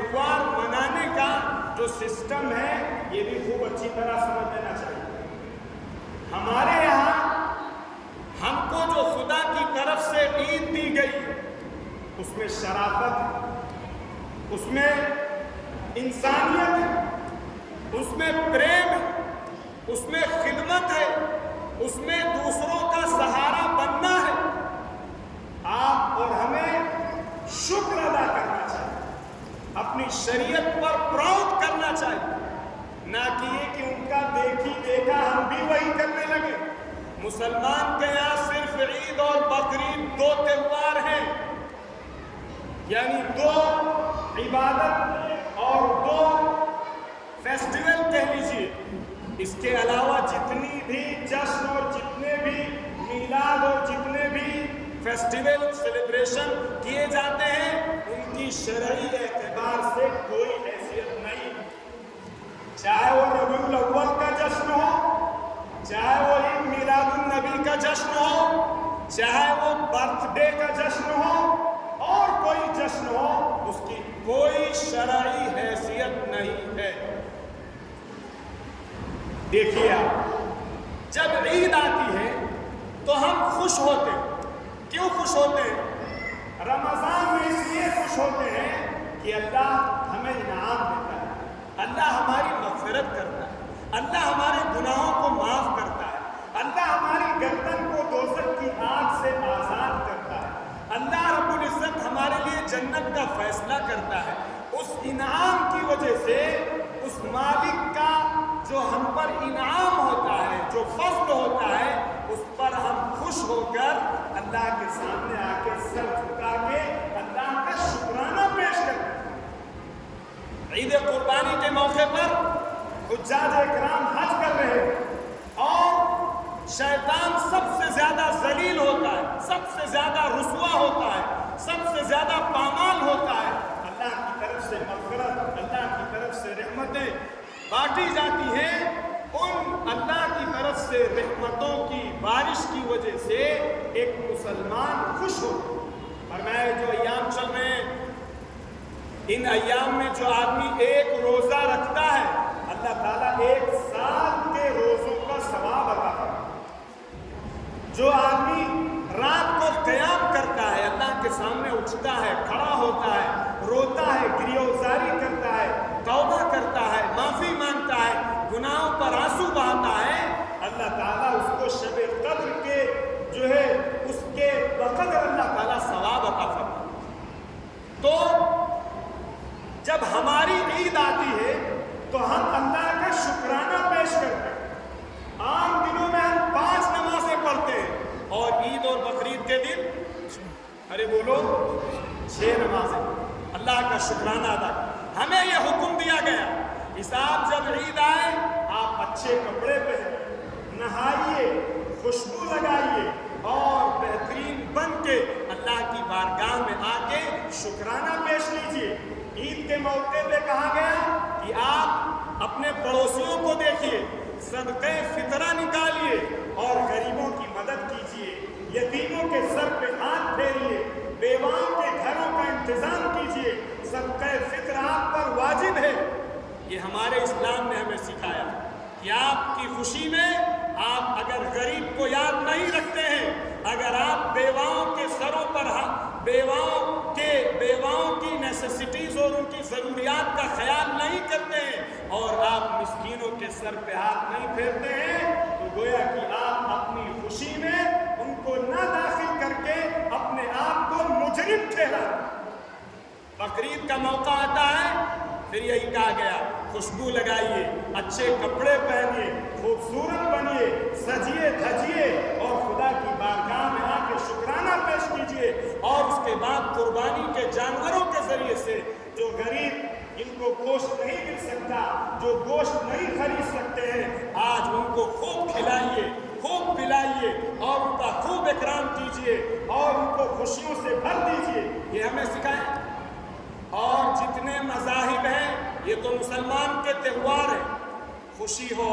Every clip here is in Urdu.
تہوار منانے کا جو سسٹم ہے یہ بھی خوب اچھی طرح سمجھ لینا چاہیے. ہمارے یہاں ہم کو جو خدا کی طرف سے عید دی گئی اس میں شرافت ہے, اس میں انسانیت ہے, اس میں پریم ہے, اس میں خدمت ہے, اس میں دوسروں کا سہارا بننا ہے. آپ اور ہمیں شکر ادا کرنا چاہیے, اپنی شریعت پر پراؤڈ کرنا چاہیے, نہ کہ یہ کہ ان کا دیکھی دیکھا ہم بھی وہی کرنے لگے. مسلمان کے یہاں صرف عید اور بقرعید دو تہوار ہیں, یعنی دو عبادت اور دو فیسٹیول کہہ لیجیے. اس کے علاوہ جتنی بھی جشن اور جتنے بھی میلاد اور جتنے بھی فیسٹیول سیلیبریشن کیے جاتے ہیں ان کی شرعی اعتبار سے کوئی حیثیت نہیں. چاہے وہ ربیع الاول کا جشن ہو, چاہے وہ عید میلاد النبی کا جشن ہو, چاہے وہ برتھ ڈے کا جشن ہو اور کوئی جشن ہو, اس کی کوئی شرعی حیثیت نہیں ہے. دیکھیے آپ, جب عید آتی ہے تو ہم خوش ہوتے ہیں. کیوں خوش ہوتے ہیں؟ رمضان میں اس لیے خوش ہوتے ہیں کہ اللہ ہمیں انعام دیتا ہے, اللہ ہماری مغفرت کرتا ہے, اللہ ہمارے گناہوں کو معاف کرتا ہے, اللہ ہماری گردن کو دوزخ کی آگ سے آزاد کرتا ہے, اللہ رب العزت ہمارے لیے جنت کا فیصلہ کرتا ہے. اس انعام کی وجہ سے اس مالک کا جو ہم پر انعام ہوتا ہے, جو فضل ہوتا ہے, اس پر ہم خوش ہو کر اللہ کے سامنے آ کے سر جھکا کے اللہ کا شکرانہ پیش کرتے ہیں. عید قربانی کے موقع پر حجاج اکرام حج کر رہے ہیں اور شیطان سب سے زیادہ ذلیل ہوتا ہے, سب سے زیادہ رسوا ہوتا ہے, سب سے زیادہ پامال ہوتا ہے. اللہ کی طرف سے مغفرت, اللہ کی طرف سے رحمتیں بانٹی جاتی ہیں. ان اللہ کی طرف سے رحمتوں کی بارش کی وجہ سے ایک مسلمان خوش ہو. فرمایا جو ایام چل رہے ہیں, ان ایام میں جو آدمی ایک روزہ رکھتا ہے اللہ تعالیٰ 1 سال کے روزوں کا ثواب عطا کرتا ہے. جو آدمی رات کو قیام کرتا ہے, اللہ کے سامنے اٹھتا ہے, کھڑا ہوتا ہے, روتا ہے, گریہوزاری کرتا ہے, توبہ کرتا ہے, معافی مانگتا ہے, گناہوں پر آنسو بہاتا ہے, اللہ تعالیٰ اس کو شب قدر کے جو ہے اس کے بقدر اللہ تعالیٰ ثواب عطا فرماتا ہے. تو جب ہماری عید آتی ہے تو ہم اللہ کا شکرانہ پیش کرتے ہیں. عام دنوں میں ہم 5 نمازیں پڑھتے ہیں اور عید اور بقرعید کے دن ارے بولو 6 نمازیں اللہ کا شکرانہ ادا کریں. ہمیں یہ حکم دیا گیا, حساب جب عید آئے آپ اچھے کپڑے پہنیں, نہائیے, خوشبو لگائیے اور بہترین بن کے اللہ کی بارگاہ میں آ کے شکرانہ پیش کیجیے. عید کے موقع پہ کہا گیا کہ آپ اپنے پڑوسیوں کو دیکھیے, صدقہ فطرہ نکالیے اور غریبوں کی مدد کیجیے, یتیموں کے سر پہ ہاتھ پھیریے, بیواؤں کے گھروں کا انتظام کیجیے. صدقہ فطرہ آپ پر واجب ہے. یہ ہمارے اسلام نے ہمیں سکھایا کہ آپ کی خوشی میں آپ اگر غریب کو یاد نہیں رکھتے ہیں, اگر آپ بیواؤں کے سروں پر بیواؤں کی نیسیسٹیز اور ان کی ضروریات کا خیال نہیں کرتے ہیں اور آپ مسکینوں کے سر پہ ہاتھ نہیں پھیرتے ہیں, تو گویا کہ آپ اپنی خوشی میں ان کو نہ داخل کر کے اپنے آپ کو مجرم ٹھہرا. بقرعید کا موقع آتا ہے, پھر یہی کہا گیا خوشبو لگائیے, اچھے کپڑے پہنیے, خوبصورت بنیے, سجیے دھجیے اور خدا کی بارگاہ میں آ کے شکرانہ پیش کیجیے. اور اس کے بعد قربانی کے جانوروں کے ذریعے سے جو غریب جن کو گوشت نہیں مل سکتا, جو گوشت نہیں خرید سکتے ہیں, آج ان کو خوب کھلائیے, خوب پلائیے اور ان کا خوب اکرام کیجیے اور ان کو خوشیوں سے بھر دیجیے. یہ ہمیں سکھائیں. اور جتنے مذاہب ہیں یہ تو مسلمان کے تہوار ہیں. خوشی ہو,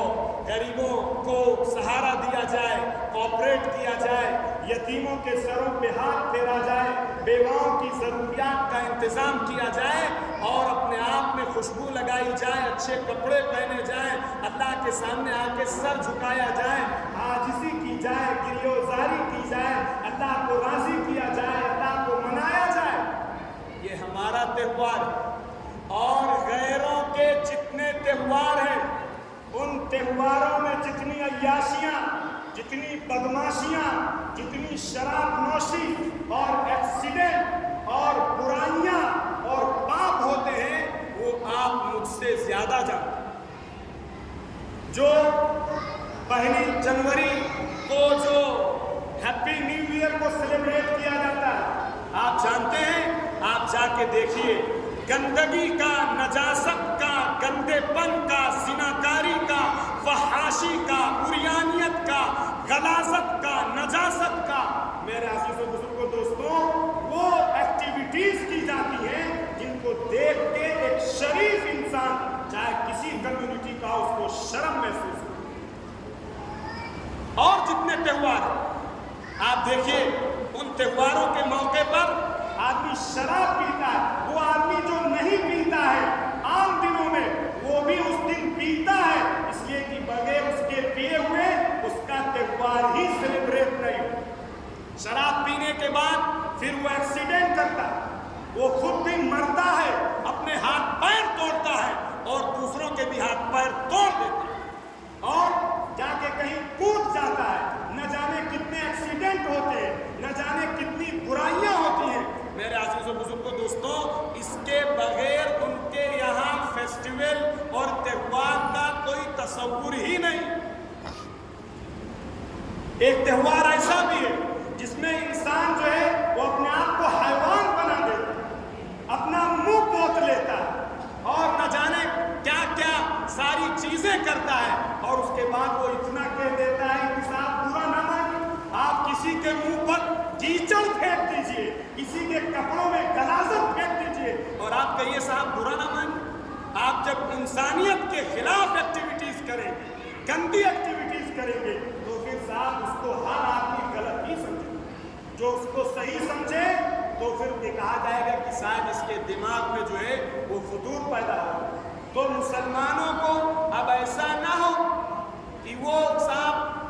غریبوں کو سہارا دیا جائے, کوآپریٹ کیا جائے, یتیموں کے سروں پہ ہاتھ پھیرا جائے، بیواؤں کی ضروریات کا انتظام کیا جائے اور اپنے آپ میں خوشبو لگائی جائے، اچھے کپڑے پہنے جائیں، اللہ کے سامنے آ کے سر جھکایا جائے، عاجزی کی جائے، گریوزاری کی جائے، اللہ کو راضی کیا جائے، اللہ کو منایا جائے، یہ ہمارا تہوار ہے۔ اور غیروں کے جتنے تہوار ہیں، ان تہواروں میں جتنی عیاشیاں، جتنی بدماشیاں، جتنی شراب نوشی اور ایکسیڈنٹ اور برائیاں اور پاپ ہوتے ہیں، وہ آپ مجھ سے زیادہ جانتے ہیں۔ جو 1 جنوری کو جو ہیپی نیو ایئر کو سیلیبریٹ کیا جاتا ہے، آپ جانتے ہیں، آپ جا کے دیکھیے، گندگی کا، نجاست کا، گندے پن کا، زناکاری کا، فحاشی کا، عریانیت کا، غلاظت کا، نجاست کا، میرے عزیز و بزرگوں دوستوں، وہ ایکٹیویٹیز کی جاتی ہیں جن کو دیکھ کے ایک شریف انسان چاہے کسی کمیونٹی کا اس کو شرم محسوس ہو۔ اور جتنے تہوار آپ دیکھیے، ان تہواروں کے موقع پر آدمی شراب پیتا ہے، وہ آدمی جو نہیں پیتا ہے عام دنوں میں، وہ بھی اس دن پیتا ہے، اس لیے کہ بغیر اس کے پیے ہوئے اس کا تہوار ہی سیلیبریٹ نہیں ہو۔ شراب پینے کے بعد پھر وہ ایکسیڈنٹ کرتا ہے، وہ خود بھی مرتا ہے، اپنے ہاتھ پیر توڑتا ہے اور دوسروں کے بھی ہاتھ پیر توڑ دیتا ہے، اور جا کے کہیں کود جاتا ہے، نہ جانے کتنے ایکسیڈنٹ ہوتے ہیں، نہ جانے کتنی برائیاں ہوتی ہیں۔ میرے عزیز و بزرگوں دوستوں، اس کے بغیر ان کے یہاں فیسٹیول اور تہوار کا کوئی تصور ہی نہیں۔ ایک تہوار ایسا بھی ہے جس میں انسان جو ہے وہ اپنے آپ کو حیوان بنا دیتا ہے، اپنا منہ پوت لیتا ہے اور نہ جانے کیا کیا ساری چیزیں کرتا ہے، اور اس کے بعد وہ اتنا کہہ دیتا ہے کہ صاحب برا نہ مانیے، آپ کسی کے منہ پر کیچڑ پھینک دیجئے، کسی کے کپڑوں میں غلاظت پھینک دیجئے اور آپ کہیے صاحب برا نہ مانیے۔ آپ جب انسانیت کے خلاف ایکٹیویٹیز کریں گے، گندی ایکٹیویٹیز کریں گے، تو پھر صاحب اس کو ہر آدمی غلط ہی سمجھے، جو اس کو صحیح سمجھے تو پھر یہ کہا جائے گا کہ شاید اس کے دماغ میں جو ہے وہ فطور پیدا ہو۔ تو مسلمانوں کو اب ایسا نہ ہو کہ وہ صاحب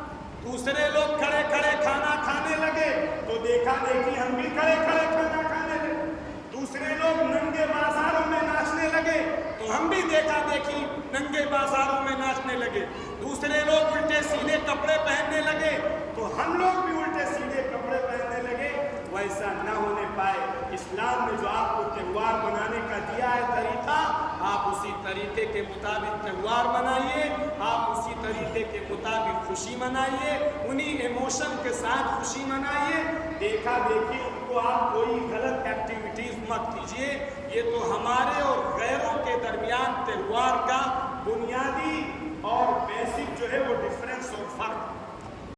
دوسرے لوگ کھڑے کھڑے کھانا کھانے لگے تو دیکھا دیکھی ہم بھی کھڑے کھڑے کھانا کھانے لگے، دوسرے لوگ ننگے بازاروں میں ناچنے لگے تو ہم بھی دیکھا دیکھی ننگے بازاروں میں ناچنے لگے، دوسرے لوگ الٹے سیدھے کپڑے پہننے لگے تو ہم لوگ بھی الٹے سیدھے کپڑے پہننے لگے۔ ویسا نہ ہونے پائے۔ اسلام نے جو آپ کو تہوار منانے کا دیا ہے طریقہ، آپ اسی طریقے کے مطابق تہوار منائیے، آپ اسی طریقے کے مطابق خوشی منائیے، انہی ایموشن کے ساتھ خوشی منائیے۔ دیکھا دیکھی ان کو آپ کوئی غلط ایکٹیویٹیز مت کیجیے۔ یہ تو ہمارے اور غیروں کے درمیان تہوار کا بنیادی اور بیسک جو ہے وہ ڈفرینس اور فرق